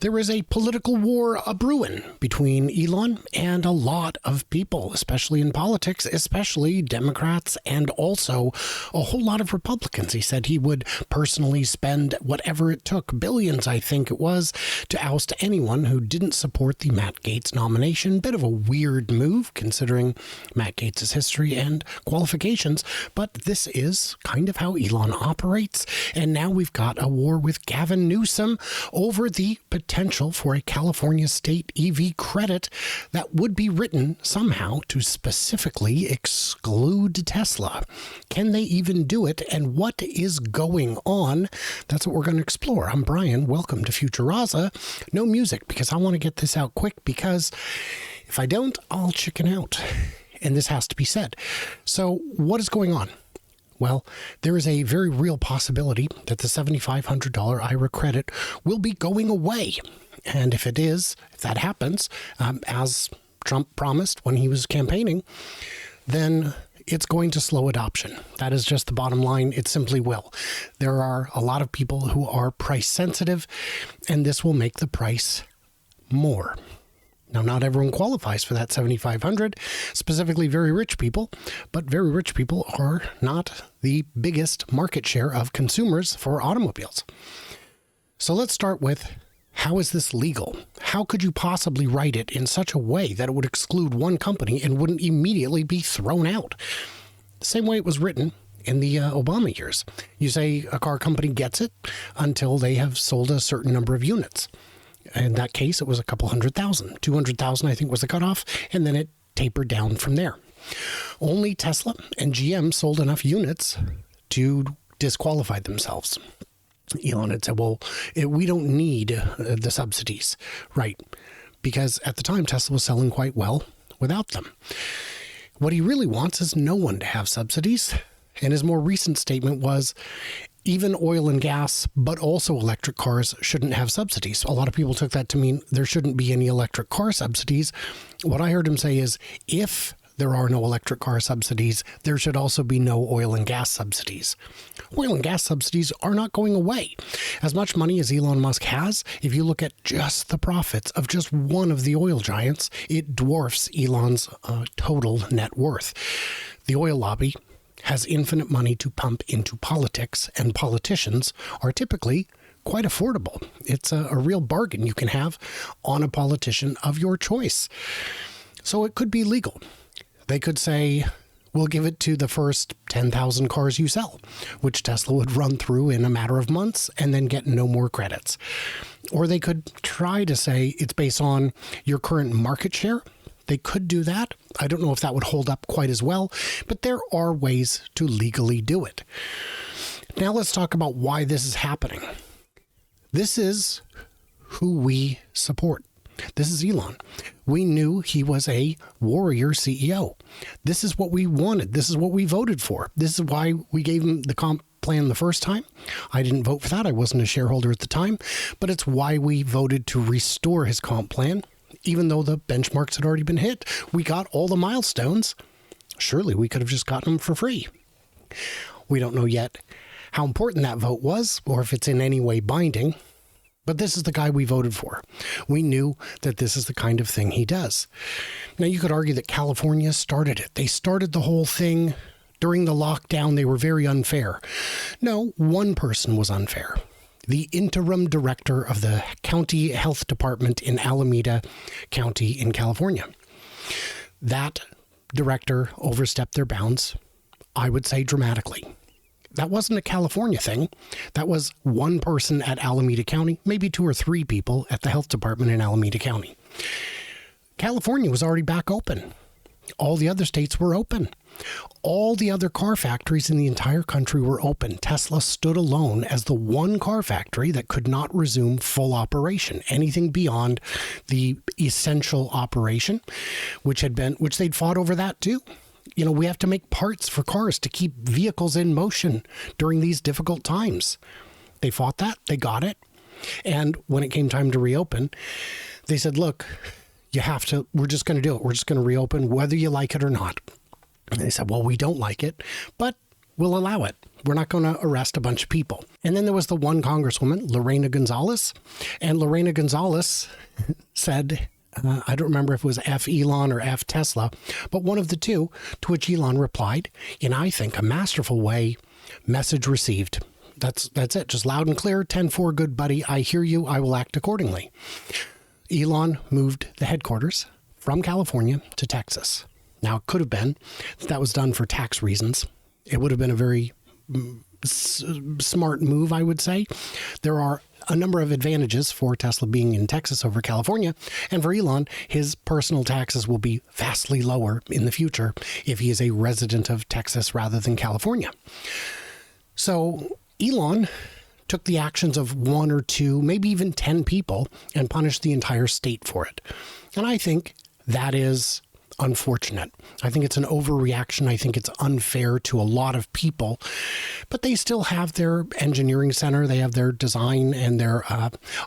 There is a political war a-brewing between Elon and a lot of people, especially in politics, especially Democrats and also a whole lot of Republicans. He said he would personally spend whatever it took, billions I think it was, to oust anyone who didn't support the Matt Gaetz nomination. Bit of a weird move considering Matt Gaetz' history and qualifications, but this is kind of how Elon operates. And now we've got a war with Gavin Newsom over the potential for a California state EV credit that would be written somehow to specifically exclude Tesla. Can they even do it? And what is going on? That's what we're going to explore. I'm Brian. Welcome to Futuraza. No music because I want to get this out quick because if I don't, I'll chicken out. And this has to be said. So what is going on? Well, there is a very real possibility that the $7,500 IRA credit will be going away. And if that happens, as Trump promised when he was campaigning, then it's going to slow adoption. That is just the bottom line. It simply will. There are a lot of people who are price sensitive, and this will make the price more. Now, not everyone qualifies for that $7,500, specifically very rich people, but very rich people are not the biggest market share of consumers for automobiles. So let's start with, how is this legal? How could you possibly write it in such a way that it would exclude one company and wouldn't immediately be thrown out? The same way it was written in the Obama years. You say a car company gets it until they have sold a certain number of units. In that case, it was a couple 100,000. 200,000, I think, was the cutoff, and then it tapered down from there. Only Tesla and GM sold enough units to disqualify themselves. Elon had said, well, we don't need the subsidies, right? Because at the time, Tesla was selling quite well without them. What he really wants is no one to have subsidies. And his more recent statement was, even oil and gas, but also electric cars shouldn't have subsidies. A lot of people took that to mean there shouldn't be any electric car subsidies. What I heard him say is, if there are no electric car subsidies, there should also be no oil and gas subsidies. Oil and gas subsidies are not going away. As much money as Elon Musk has, if you look at just the profits of just one of the oil giants, it dwarfs Elon's total net worth. The oil lobby has infinite money to pump into politics, and politicians are typically quite affordable. It's a real bargain you can have on a politician of your choice. So it could be legal. They could say, we'll give it to the first 10,000 cars you sell, which Tesla would run through in a matter of months and then get no more credits. Or they could try to say it's based on your current market share. They could do that. I don't know if that would hold up quite as well, but there are ways to legally do it. Now let's talk about why this is happening. This is who we support. This is Elon. We knew he was a warrior CEO. This is what we wanted. This is what we voted for. This is why we gave him the comp plan the first time. I didn't vote for that. I wasn't a shareholder at the time, but it's why we voted to restore his comp plan. Even though the benchmarks had already been hit, we got all the milestones. Surely we could have just gotten them for free. We don't know yet how important that vote was or if it's in any way binding, but this is the guy we voted for. We knew that this is the kind of thing he does. Now, you could argue that California started it. They started the whole thing during the lockdown. They were very unfair. No, one person was unfair. The interim director of the county health department in Alameda County in California. That director overstepped their bounds, I would say dramatically. That wasn't a California thing. That was one person at Alameda County, maybe two or three people at the health department in Alameda County. California was already back open. All the other states were open. All the other car factories in the entire country were open. Tesla stood alone as the one car factory that could not resume full operation. Anything beyond the essential operation, which they'd fought over that too. You know, we have to make parts for cars to keep vehicles in motion during these difficult times. They fought that. They got it. And when it came time to reopen, they said, look, you have to, we're just going to do it. We're just going to reopen whether you like it or not. And they said, well, we don't like it, but we'll allow it. We're not going to arrest a bunch of people. And then there was the one Congresswoman, Lorena Gonzalez. And Lorena Gonzalez said, I don't remember if it was F Elon or F Tesla, but one of the two, to which Elon replied in, I think, a masterful way, message received. That's it. Just loud and clear. 10-4, good buddy. I hear you. I will act accordingly. Elon moved the headquarters from California to Texas. Now, it could have been that was done for tax reasons. It would have been a very smart move, I would say. There are a number of advantages for Tesla being in Texas over California. And for Elon, his personal taxes will be vastly lower in the future if he is a resident of Texas rather than California. So Elon took the actions of one or two, maybe even 10 people and punished the entire state for it. And I think that is unfortunate. I think it's an overreaction. I think it's unfair to a lot of people, but they still have their engineering center. They have their design and their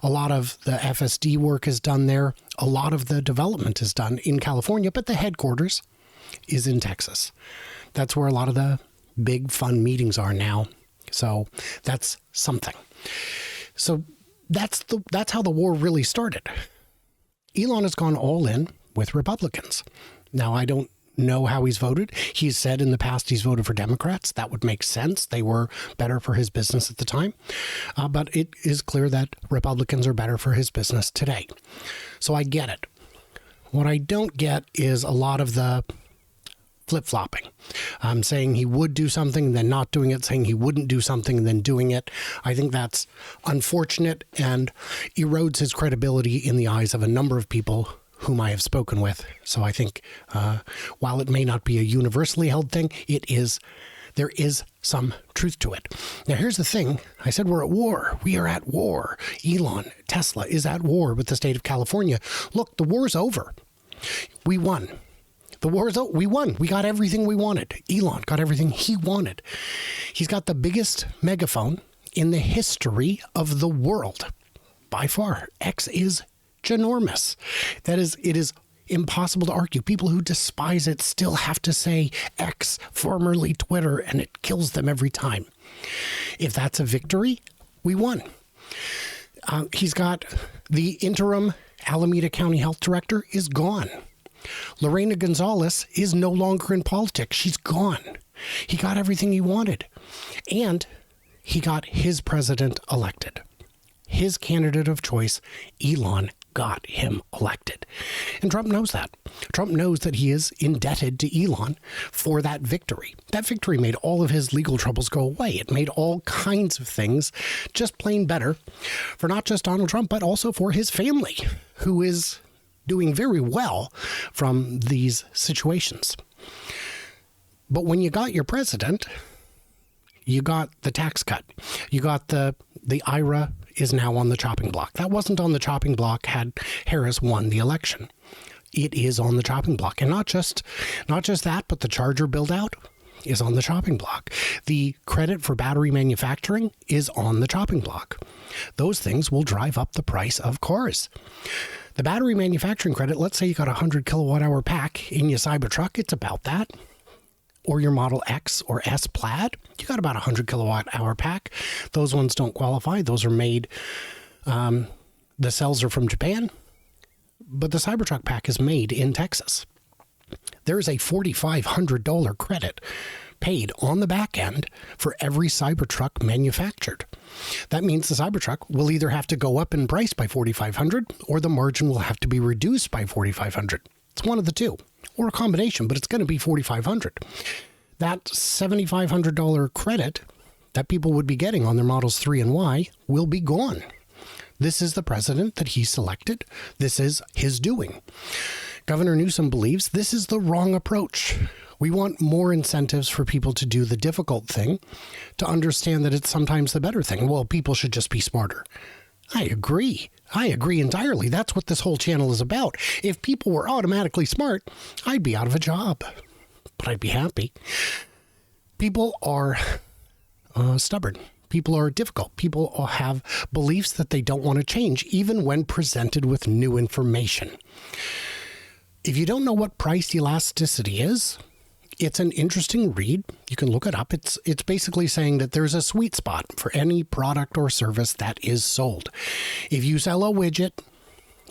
a lot of the FSD work is done there. A lot of the development is done in California, but the headquarters is in Texas. That's where a lot of the big fun meetings are now. So that's something. So that's how the war really started. Elon has gone all in with Republicans. Now, I don't know how he's voted. He's said in the past he's voted for Democrats. That would make sense. They were better for his business at the time. But it is clear that Republicans are better for his business today. So I get it. What I don't get is a lot of the flip-flopping. Saying he would do something and then not doing it, saying he wouldn't do something and then doing it. I think that's unfortunate and erodes his credibility in the eyes of a number of people whom I have spoken with. So I think while it may not be a universally held thing, there is some truth to it. Now, here's the thing. I said we're at war. We are at war. Elon, Tesla is at war with the state of California. Look, the war's over. We won. The war is over. We won. We got everything we wanted. Elon got everything he wanted. He's got the biggest megaphone in the history of the world. By far. X is ginormous. It is impossible to argue. People who despise it still have to say X, formerly Twitter, and it kills them every time. If that's a victory, we won. He's got the interim Alameda County Health Director is gone. Lorena Gonzalez is no longer in politics. She's gone. He got everything he wanted. And he got his president elected. His candidate of choice, Elon, got him elected. And Trump knows that. Trump knows that he is indebted to Elon for that victory. That victory made all of his legal troubles go away. It made all kinds of things just plain better for not just Donald Trump, but also for his family, who is doing very well from these situations. But when you got your president, you got the tax cut. You got the IRA is now on the chopping block. That wasn't on the chopping block had Harris won the election. It is on the chopping block. And not just that, but the charger build out is on the chopping block. The credit for battery manufacturing is on the chopping block. Those things will drive up the price of cars. The battery manufacturing credit, let's say you got a 100 kilowatt hour pack in your Cybertruck, it's about that. Or your Model X or S Plaid, you got about a 100 kilowatt hour pack. Those ones don't qualify. Those are made, the cells are from Japan, but the Cybertruck pack is made in Texas. There is a $4,500 credit paid on the back end for every Cybertruck manufactured. That means the Cybertruck will either have to go up in price by $4,500 or the margin will have to be reduced by $4,500. It's one of the two. Or a combination, but it's going to be $4,500. That $7,500 credit that people would be getting on their Models 3 and Y will be gone. This is the president that he selected. This is his doing. Governor Newsom believes this is the wrong approach. We want more incentives for people to do the difficult thing, to understand that it's sometimes the better thing. Well, people should just be smarter. I agree. I agree entirely. That's what this whole channel is about. If people were automatically smart, I'd be out of a job, but I'd be happy. People are stubborn. People are difficult. People have beliefs that they don't want to change, even when presented with new information. If you don't know what price elasticity is, It's an interesting read. You can look it up. It's basically saying that there's a sweet spot for any product or service that is sold. If you sell a widget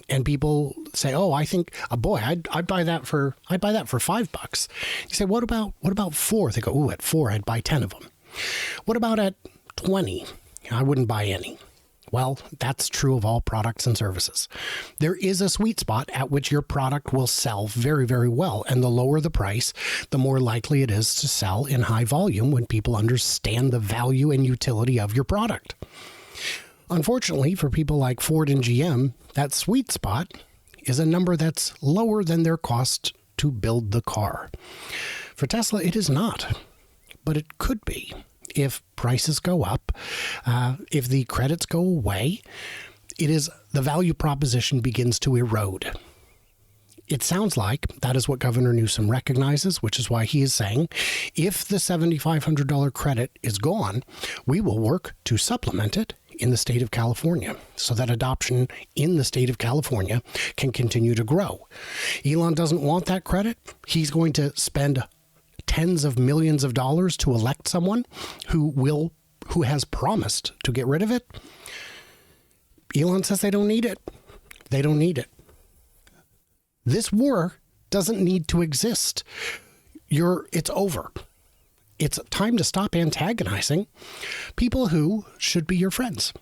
and people say, "Oh, I think, boy, I'd buy that for $5." You say, "What about 4?" They go, "Ooh, at 4, I'd buy 10 of them." What about at 20? I wouldn't buy any. Well, that's true of all products and services. There is a sweet spot at which your product will sell very, very well. And the lower the price, the more likely it is to sell in high volume when people understand the value and utility of your product. Unfortunately, for people like Ford and GM, that sweet spot is a number that's lower than their cost to build the car. For Tesla, it is not, but it could be. If prices go up, if the credits go away, the value proposition begins to erode. It sounds like that is what Governor Newsom recognizes, which is why he is saying, if the $7,500 credit is gone, we will work to supplement it in the state of California so that adoption in the state of California can continue to grow. Elon doesn't want that credit. He's going to spend tens of millions of dollars to elect someone who has promised to get rid of it. Elon says they don't need it. They don't need it. This war doesn't need to exist. It's over. It's time to stop antagonizing people who should be your friends,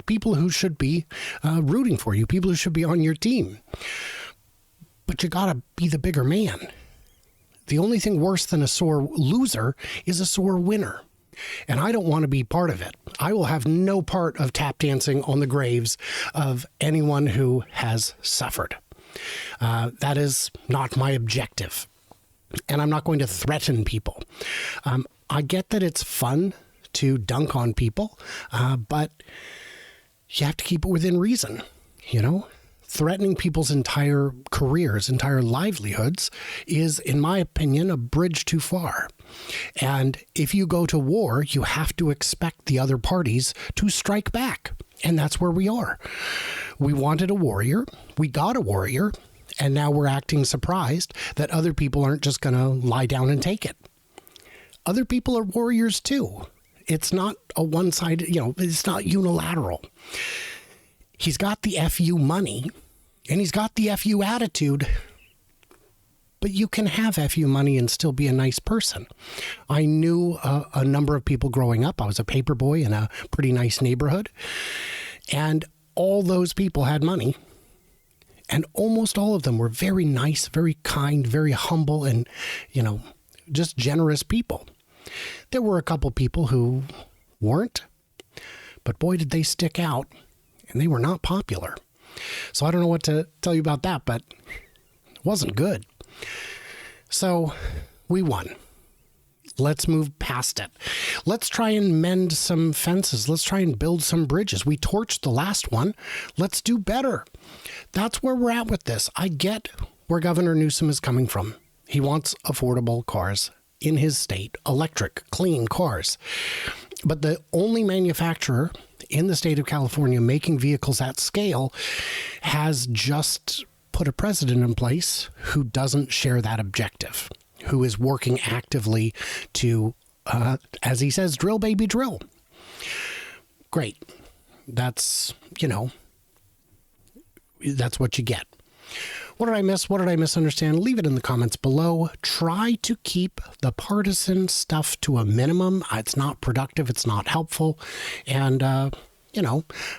people who should be rooting for you, people who should be on your team. But you got to be the bigger man. The only thing worse than a sore loser is a sore winner. And I don't want to be part of it. I will have no part of tap dancing on the graves of anyone who has suffered. That is not my objective. And I'm not going to threaten people. I get that it's fun to dunk on people, but you have to keep it within reason, Threatening people's entire careers, entire livelihoods is, in my opinion, a bridge too far. And if you go to war, you have to expect the other parties to strike back. And that's where we are. We wanted a warrior. We got a warrior. And now we're acting surprised that other people aren't just going to lie down and take it. Other people are warriors too. It's not a one-sided, it's not unilateral. He's got the FU money and he's got the FU attitude, but you can have FU money and still be a nice person. I knew a number of people growing up. I was a paper boy in a pretty nice neighborhood, and all those people had money, and almost all of them were very nice, very kind, very humble, and, just generous people. There were a couple people who weren't, but boy, did they stick out. And they were not popular. So I don't know what to tell you about that, but it wasn't good. So we won. Let's move past it. Let's try and mend some fences. Let's try and build some bridges. We torched the last one. Let's do better. That's where we're at with this. I get where Governor Newsom is coming from. He wants affordable cars in his state, electric, clean cars. But the only manufacturer in the state of California making vehicles at scale has just put a president in place who doesn't share that objective, who is working actively to, as he says, drill, baby, drill. Great. That's what you get. What did I miss? What did I misunderstand? Leave it in the comments below. Try to keep the partisan stuff to a minimum. It's not productive. It's not helpful. And,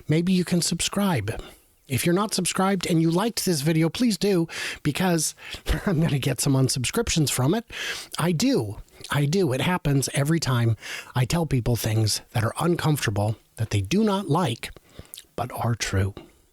maybe you can subscribe. If you're not subscribed and you liked this video, please do, because I'm going to get some unsubscriptions from it. I do. It happens every time I tell people things that are uncomfortable, that they do not like, but are true.